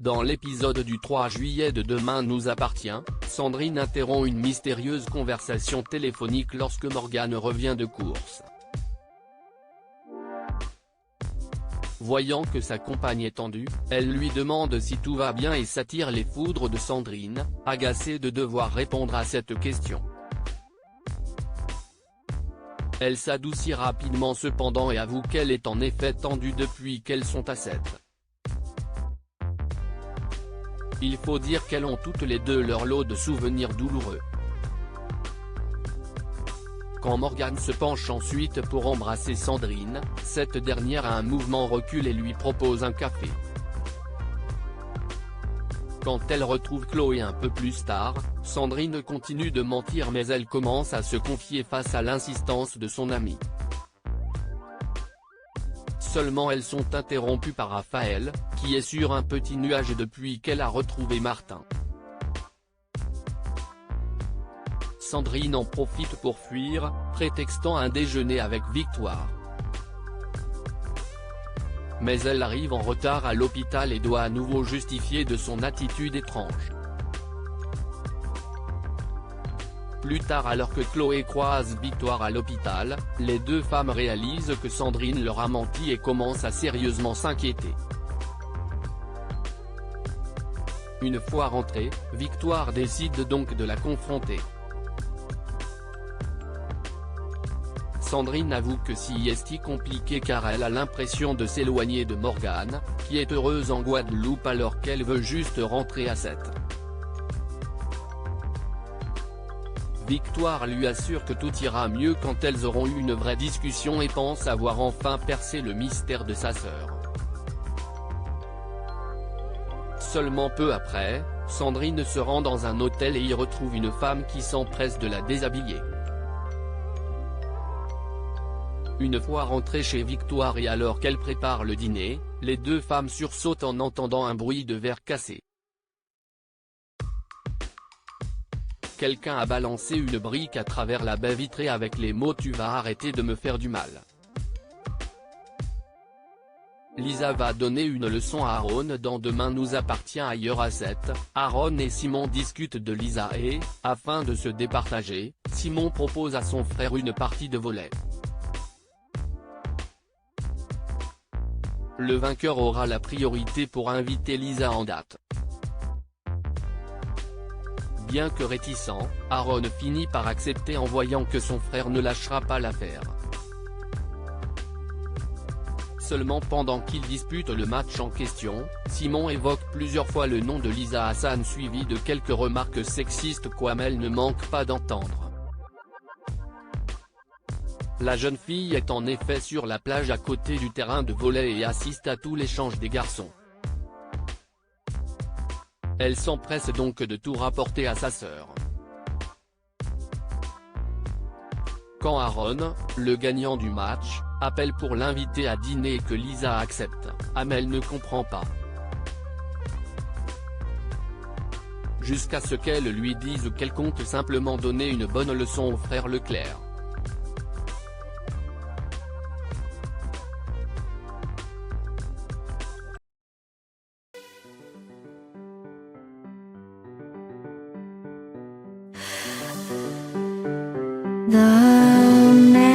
Dans l'épisode du 3 juillet de Demain nous appartient, Sandrine interrompt une mystérieuse conversation téléphonique lorsque Morgane revient de course. Voyant que sa compagne est tendue, elle lui demande si tout va bien et s'attire les foudres de Sandrine, agacée de devoir répondre à cette question. Elle s'adoucit rapidement cependant et avoue qu'elle est en effet tendue depuis qu'elles sont à 7. Il faut dire qu'elles ont toutes les deux leur lot de souvenirs douloureux. Quand Morgane se penche ensuite pour embrasser Sandrine, cette dernière a un mouvement recul et lui propose un café. Quand elle retrouve Chloé un peu plus tard, Sandrine continue de mentir mais elle commence à se confier face à l'insistance de son amie. Seulement elles sont interrompues par Raphaël, qui est sur un petit nuage depuis qu'elle a retrouvé Martin. Sandrine en profite pour fuir, prétextant un déjeuner avec Victoire. Mais elle arrive en retard à l'hôpital et doit à nouveau justifier de son attitude étrange. Plus tard alors que Chloé croise Victoire à l'hôpital, les deux femmes réalisent que Sandrine leur a menti et commencent à sérieusement s'inquiéter. Une fois rentrée, Victoire décide donc de la confronter. Sandrine avoue que si est compliqué car elle a l'impression de s'éloigner de Morgane, qui est heureuse en Guadeloupe alors qu'elle veut juste rentrer à 7. Victoire lui assure que tout ira mieux quand elles auront eu une vraie discussion et pense avoir enfin percé le mystère de sa sœur. Seulement peu après, Sandrine se rend dans un hôtel et y retrouve une femme qui s'empresse de la déshabiller. Une fois rentrée chez Victoire et alors qu'elle prépare le dîner, les deux femmes sursautent en entendant un bruit de verre cassé. Quelqu'un a balancé une brique à travers la baie vitrée avec les mots « Tu vas arrêter de me faire du mal ». Lisa va donner une leçon à Aaron dans Demain nous appartient ailleurs à 7, Aaron et Simon discutent de Lisa et, afin de se départager, Simon propose à son frère une partie de volley. Le vainqueur aura la priorité pour inviter Lisa en date. Bien que réticent, Aaron finit par accepter en voyant que son frère ne lâchera pas l'affaire. Seulement pendant qu'ils disputent le match en question, Simon évoque plusieurs fois le nom de Lisa Hassan suivi de quelques remarques sexistes qu'Amel ne manque pas d'entendre. La jeune fille est en effet sur la plage à côté du terrain de volley et assiste à tout l'échange des garçons. Elle s'empresse donc de tout rapporter à sa sœur. Quand Aaron, le gagnant du match, appelle pour l'inviter à dîner et que Lisa accepte, Amel ne comprend pas. Jusqu'à ce qu'elle lui dise qu'elle compte simplement donner une bonne leçon au frère Leclerc. The